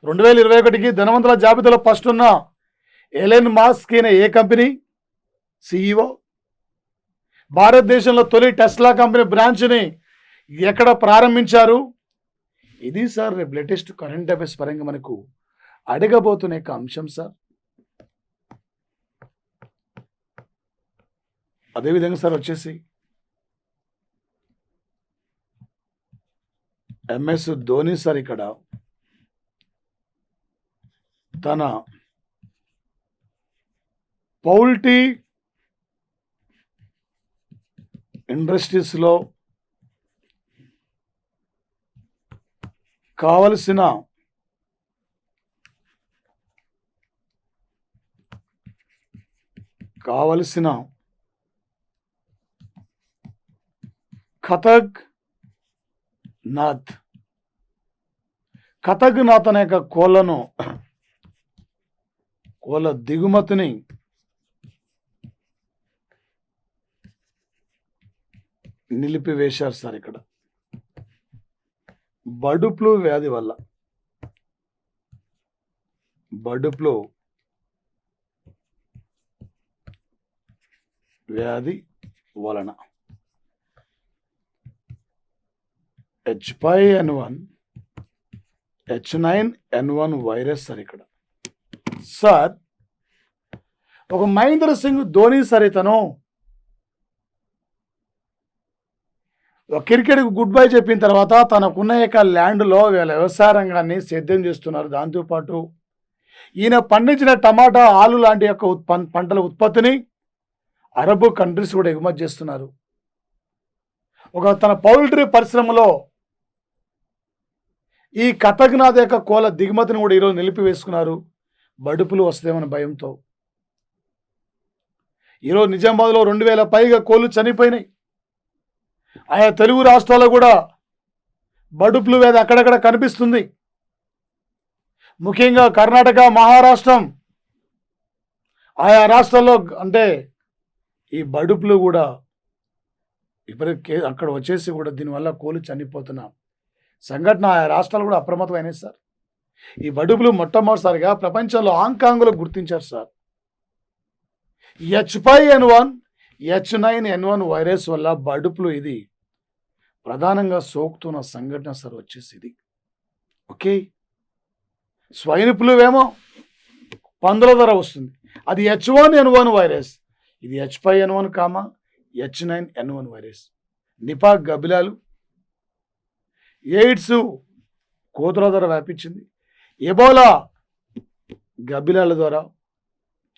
2021కి ధనవంతుల జాబితాలో ఫస్ట్ ఉన్న ఎలాన్ మస్క్ ఏ కంపెనీ CEO? భారతదేశంలో తొలి టెస్లా కంపెనీ బ్రాంచ్ని ఎక్కడ ప్రారంభించారు? ఇది సార్ రేపు లేటెస్ట్ కరెంట్ అఫైర్స్ పరంగా మనకు అడగబోతున్న యొక్క అంశం సార్. అదేవిధంగా సార్ వచ్చేసి MS ధోని సార్ ఇక్కడ తన పౌల్ట్రీ ఇండస్ట్రీస్లో కావలసిన కథగ్నాథ్ అనే కోళ్ళ దిగుమతిని నిలిపివేశారు సార్. ఇక్కడ బర్డ్ ఫ్లూ వ్యాధి వలన H5N1 H9N1 వైరస్ సార్. ఇక్కడ సార్ ఒక మహేంద్ర సింగ్ ధోని సార్ ఇతను ఒక క్రికెట్కి గుడ్ బై చెప్పిన తర్వాత తనకున్న యొక్క ల్యాండ్లో వీళ్ళ వ్యవసాయ రంగాన్ని సేద్యం చేస్తున్నారు. దాంతోపాటు ఈయన పండించిన టమాటా, ఆలు లాంటి యొక్క పంటల ఉత్పత్తిని అరబ్ కంట్రీస్ కూడా ఎగుమతి చేస్తున్నారు. తన పౌల్ట్రీ పరిశ్రమలో ఈ కథక్నాథ్ యొక్క కోళ్ళ దిగుమతిని కూడా ఈరోజు నిలిపివేసుకున్నారు, బడుపులు వస్తాయేమన్న భయంతో. ఈరోజు నిజామాబాద్లో 2000 పైగా కోళ్ళు చనిపోయినాయి. ఆయా తెలుగు రాష్ట్రాల్లో కూడా బడుపులు వ్యాధి అక్కడక్కడ కనిపిస్తుంది. ముఖ్యంగా కర్ణాటక, మహారాష్ట్రం ఆయా రాష్ట్రాల్లో అంటే ఈ బడుపులు కూడా ఇప్పటికే అక్కడ వచ్చేసి కూడా దీనివల్ల కోళ్ళు చనిపోతున్న సంఘటన ఆయా రాష్ట్రాలు కూడా అప్రమత్తమైనవి సార్. ఈ బడుపులు మొట్టమొదటిసారిగా ప్రపంచంలో హాంకాంగ్లో గుర్తించారు సార్. H5N1, H9N1 వైరస్ వల్ల బడుపులు ఇది ప్రధానంగా సోకుతున్న సంఘటన సార్ వచ్చేసి ఇది. ఓకే, స్వైన్ ఫ్లూ ఏమో పందుల ద్వారా వస్తుంది, అది H1N1 వైరస్. ఇది H5N1, H9N1 virus. Nipah గబ్బిలాలు, AIDS కోతుల ద్వారా వ్యాపించింది. ఎబోలా గబ్బిలాల ద్వారా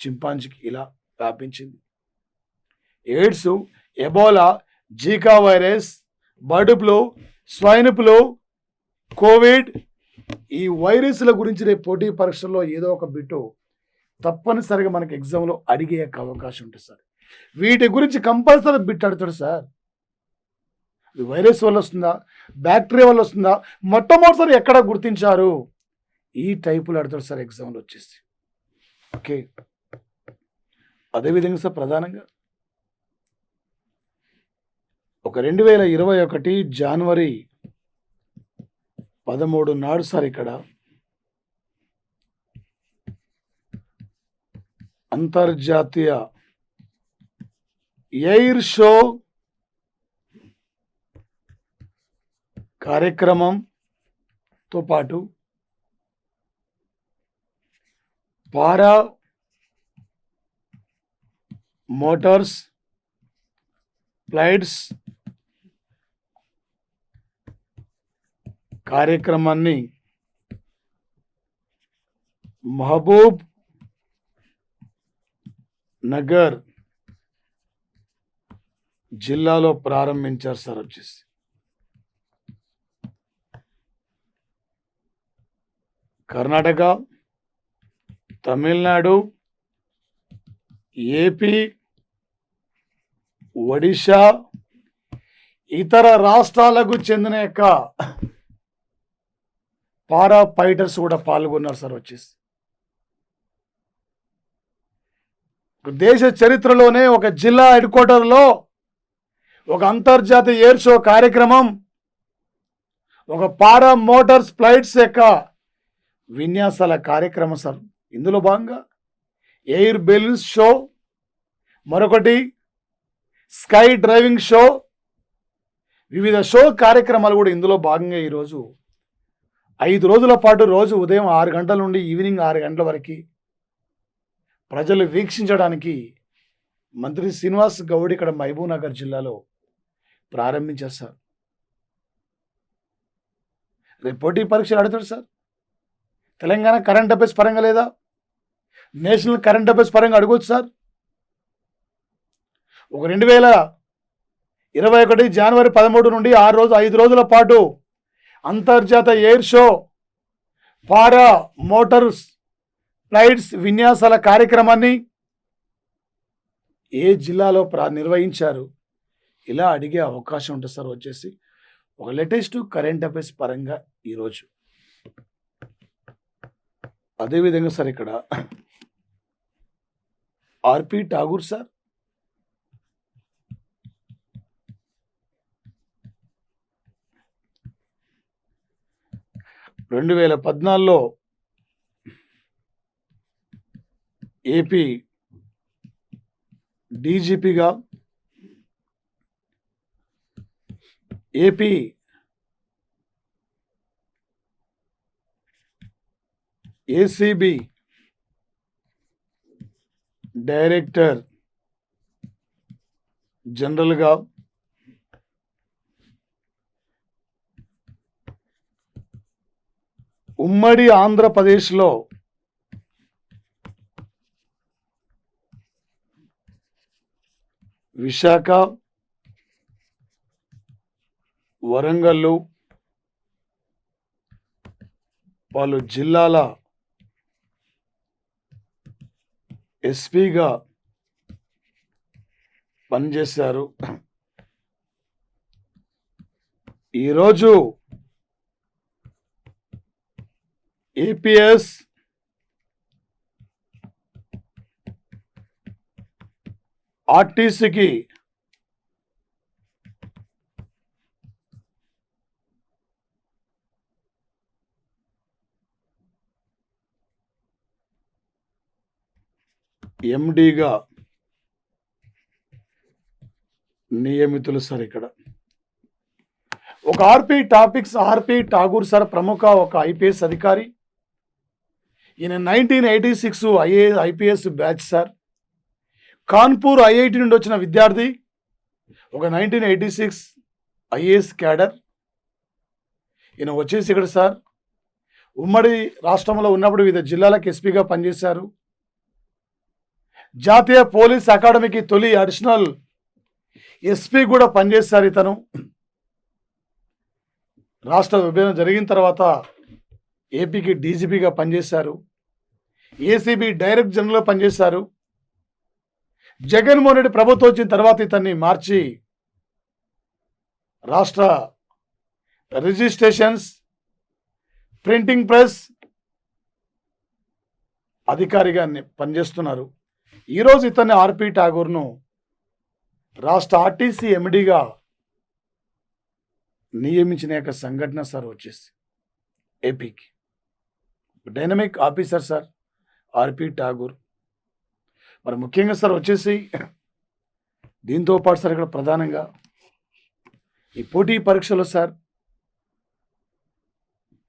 చింపాంజీకి ఇలా వ్యాపించింది. AIDS, Ebola, జీకా virus, bird flu, swine flu, Covid, ఈ వైరస్ల గురించి రేపు పోటీ పరీక్షల్లో ఏదో ఒక బిట్టు తప్పనిసరిగా మనకి ఎగ్జామ్లో అడిగే అవకాశం ఉంటుంది సార్. వీటి గురించి కంపల్సరీ బిట్ అడుగుతాడు సార్. ఇది వైరస్ వల్ల వస్తుందా, బ్యాక్టీరియా వల్ల వస్తుందా, మొట్టమొదటిసారి ఎక్కడ గుర్తించారు, ఈ టైపులు అడుగుతాడు సార్ ఎగ్జామ్లో వచ్చేసి. ఓకే, అదేవిధంగా సార్ ప్రధానంగా 2021 జనవరి 13 నాడు సార్ ఇక్కడ అంతర్జాతీయ ఎయిర్ షో కార్యక్రమంతో పాటు పారా మోటార్స్ ఫ్లైట్స్ కార్యక్రమాన్ని మహబూబ్ నగర్ జిల్లాలో ప్రారంభించారు సార్ వచ్చేసి. కర్ణాటక, తమిళనాడు, ఏపీ, ఒడిశా, ఇతర రాష్ట్రాలకు చెందిన యొక్క పారా ఫైటర్స్ కూడా పాల్గొన్నారు సార్ వచ్చేసి. దేశ చరిత్రలోనే ఒక జిల్లా హెడ్ క్వార్టర్లో ఒక అంతర్జాతీయ ఎయిర్ షో కార్యక్రమం, ఒక పారా మోటార్స్ ఫ్లైట్స్ యొక్క విన్యాసాల కార్యక్రమం సార్. ఇందులో భాగంగా ఎయిర్ బెలూన్స్ షో, మరొకటి స్కై డ్రైవింగ్ షో, వివిధ షో కార్యక్రమాలు కూడా ఇందులో భాగంగా ఈరోజు 5 రోజుల పాటు రోజు ఉదయం 6 గంటల నుండి ఈవినింగ్ 6 గంటల వరకు ప్రజలు వీక్షించడానికి మంత్రి శ్రీనివాస్ గౌడ్ ఇక్కడ మహబూబ్ నగర్ జిల్లాలో ప్రారంభించారు సార్. రేపు పోటీ పరీక్షలు అడుగుతాడు సార్. తెలంగాణ కరెంట్ అఫైర్స్ పరంగా లేదా నేషనల్ కరెంట్ అఫైర్స్ పరంగా అడగవచ్చు సార్. 2021 జనవరి 13 నుండి 5 రోజుల పాటు అంతర్జాతీయ ఎయిర్ షో పారా మోటార్స్ ఫ్లైట్స్ విన్యాసాల కార్యక్రమాన్ని ఏ జిల్లాలో నిర్వహించారు, ఇలా అడిగే అవకాశం ఉంటుంది సార్ వచ్చేసి. ఒక లేటెస్ట్ కరెంట్ అఫైర్స్ పరంగా ఈరోజు. అదేవిధంగా సార్ ఇక్కడ ఆర్పి ఠాగూర్ సార్, రెండు 2014లో ఏపీ డీజీపీగా, ఏపీ ఏసీబీ డైరెక్టర్ జనరల్గా ఉమ్మడి ఆంధ్రప్రదేశ్లో విశాఖ, వరంగల్లు పలు జిల్లాల ఎస్పీగా పనిచేశారు. ఈరోజు ఏపీఎస్ ఆర్టీసీకి ఎండిగా నియమితులు సార్. ఇక్కడ ఒక ఆర్పి ఠాగూర్ సార్ ప్రముఖ ఒక ఐపీఎస్ అధికారి. ఈయన 1986 IPS batch sir. Kanpur IIT నుండి వచ్చిన విద్యార్థి. ఒక 1986 ఐఏఎస్ క్యాడర్. ఈయన వచ్చేసి ఇక్కడ సార్ ఉమ్మడి రాష్ట్రంలో ఉన్నప్పుడు వివిధ జిల్లాలకు ఎస్పీగా పనిచేశారు. జాతీయ పోలీస్ అకాడమీకి తొలి అడిషనల్ ఎస్పీ కూడా పనిచేశారు ఇతను. రాష్ట్ర విభజన జరిగిన తర్వాత ఏపీకి డీజీపీగా పనిచేశారు. ఏసీబీ డైరెక్టర్ జనరల్గా పనిచేశారు. జగన్మోహన్ రెడ్డి ప్రభుత్వం వచ్చిన తర్వాత ఇతన్ని మార్చి రాష్ట్ర రిజిస్ట్రేషన్స్ ప్రింటింగ్ ప్రెస్ అధికారిగా పనిచేస్తున్నారు. ఈరోజు ఇతన్ని ఆర్పి ఠాగూర్ను రాష్ట్ర ఆర్టీసీ ఎండిగా నియమించిన యొక్క సంఘటన సార్ వచ్చేసి ఏపీకి. డైనమిక్ ఆఫీసర్ సార్ ఆర్పి ఠాగూర్. మరి ముఖ్యంగా సార్ వచ్చేసి దీంతో పాటు సార్ ఇక్కడ ప్రధానంగా ఈ పోటీ పరీక్షలో సార్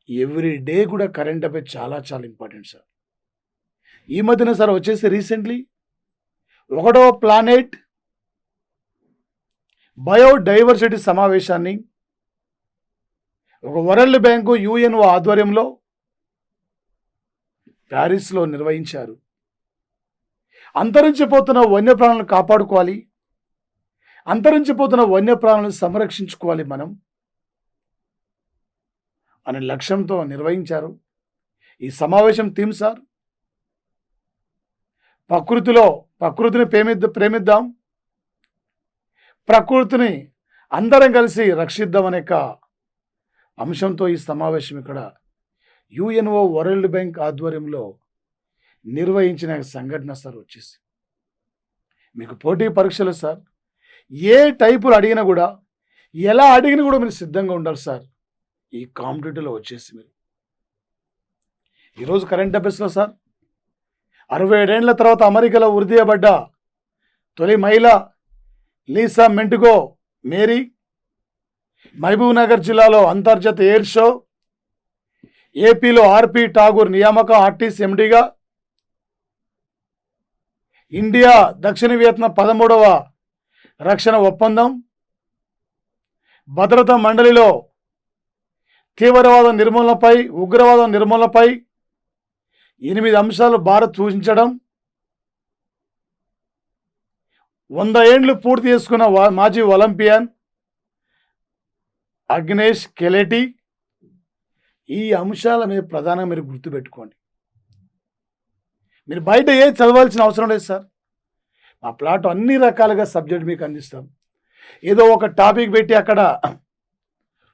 ఎవ్రీ డే కూడా కరెంట్ అఫైర్ చాలా చాలా ఇంపార్టెంట్ సార్. ఈ మధ్యన సార్ వచ్చేసి రీసెంట్లీ 1వ ప్లానెట్ బయోడైవర్సిటీ సమావేశాన్ని ఒక వరల్డ్ బ్యాంకు యుఎన్ఓ ఆధ్వర్యంలో ప్యారిస్లో నిర్వహించారు. అంతరించిపోతున్న వన్యప్రాణులను కాపాడుకోవాలి, అంతరించిపోతున్న వన్యప్రాణులను సంరక్షించుకోవాలి మనం అనే లక్ష్యంతో నిర్వహించారు. ఈ సమావేశం థీమ్ సార్ ప్రకృతిని ప్రేమిద్దాం, ప్రకృతిని అందరం కలిసి రక్షిద్దాం అనే అంశంతో ఈ సమావేశం ఇక్కడ యుఎన్ఓ వరల్డ్ బ్యాంక్ ఆధ్వర్యంలో నిర్వహించిన సంఘటన సార్ వచ్చేసి. మీకు పోటీ పరీక్షలు సార్ ఏ టైపులు అడిగినా కూడా ఎలా అడిగినా కూడా మీరు సిద్ధంగా ఉండాలి సార్. ఈ కాంపిటేటివ్లో వచ్చేసి మీరు ఈరోజు కరెంట్ అఫైర్స్లో సార్ 67 ఏళ్ల తర్వాత అమెరికాలో ఉరిదీయబడ్డ తొలి మహిళ లీసా మెంటుగో మేరీ. మహబూబ్ నగర్ జిల్లాలో అంతర్జాతీయ ఎయిర్ షో. ఏపీలో ఆర్పి ఠాగూర్ నియామకం ఆర్టీసీ ఎండిగా. ఇండియా దక్షిణ వియత్నాం 13వ రక్షణ ఒప్పందం. భద్రతా మండలిలో తీవ్రవాద నిర్మూలనపై ఉగ్రవాదం నిర్మూలనపై 8 అంశాలు భారత్ సూచించడం. 100 ఏండ్లు పూర్తి చేసుకున్న మాజీ ఒలింపియన్ అగ్నేష్ కెలెటి. ఈ అంశాల మీద ప్రధానంగా మీరు గుర్తుపెట్టుకోండి. మీరు బయట ఏది చదవాల్సిన అవసరం లేదు సార్. మా ప్లాట్ అన్ని రకాలుగా సబ్జెక్ట్ మీకు అందిస్తాం. ఏదో ఒక టాపిక్ పెట్టి అక్కడ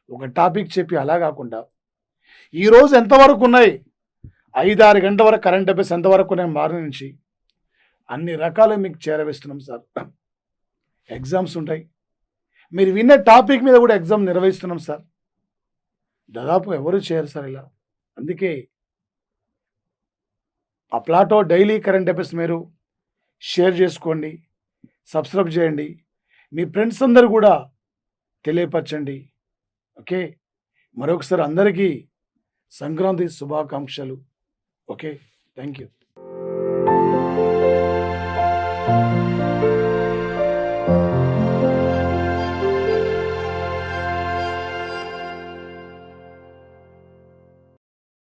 ఒక టాపిక్ చెప్పి అలా కాకుండా ఈరోజు ఎంతవరకు ఉన్నాయి 5-6 గంటల వరకు కరెంట్ అఫైర్స్ ఎంతవరకు ఉన్నాయి మార్నింగ్ నుంచి అన్ని రకాలుగా మీకు చేరవేస్తున్నాం సార్. ఎగ్జామ్స్ ఉంటాయి. మీరు విన్న టాపిక్ మీద కూడా ఎగ్జామ్ నిర్వహిస్తున్నాం సార్. దాదాపు ఎవరు చేయరు సార్ ఇలా. అందుకే ఆ ప్లాటో డైలీ కరెంట్ అఫైర్స్ మీరు షేర్ చేసుకోండి, సబ్స్క్రైబ్ చేయండి, మీ ఫ్రెండ్స్ అందరూ కూడా తెలియపరచండి. ఓకే, మరొకసారి అందరికీ సంక్రాంతి శుభాకాంక్షలు. Okay, thank you.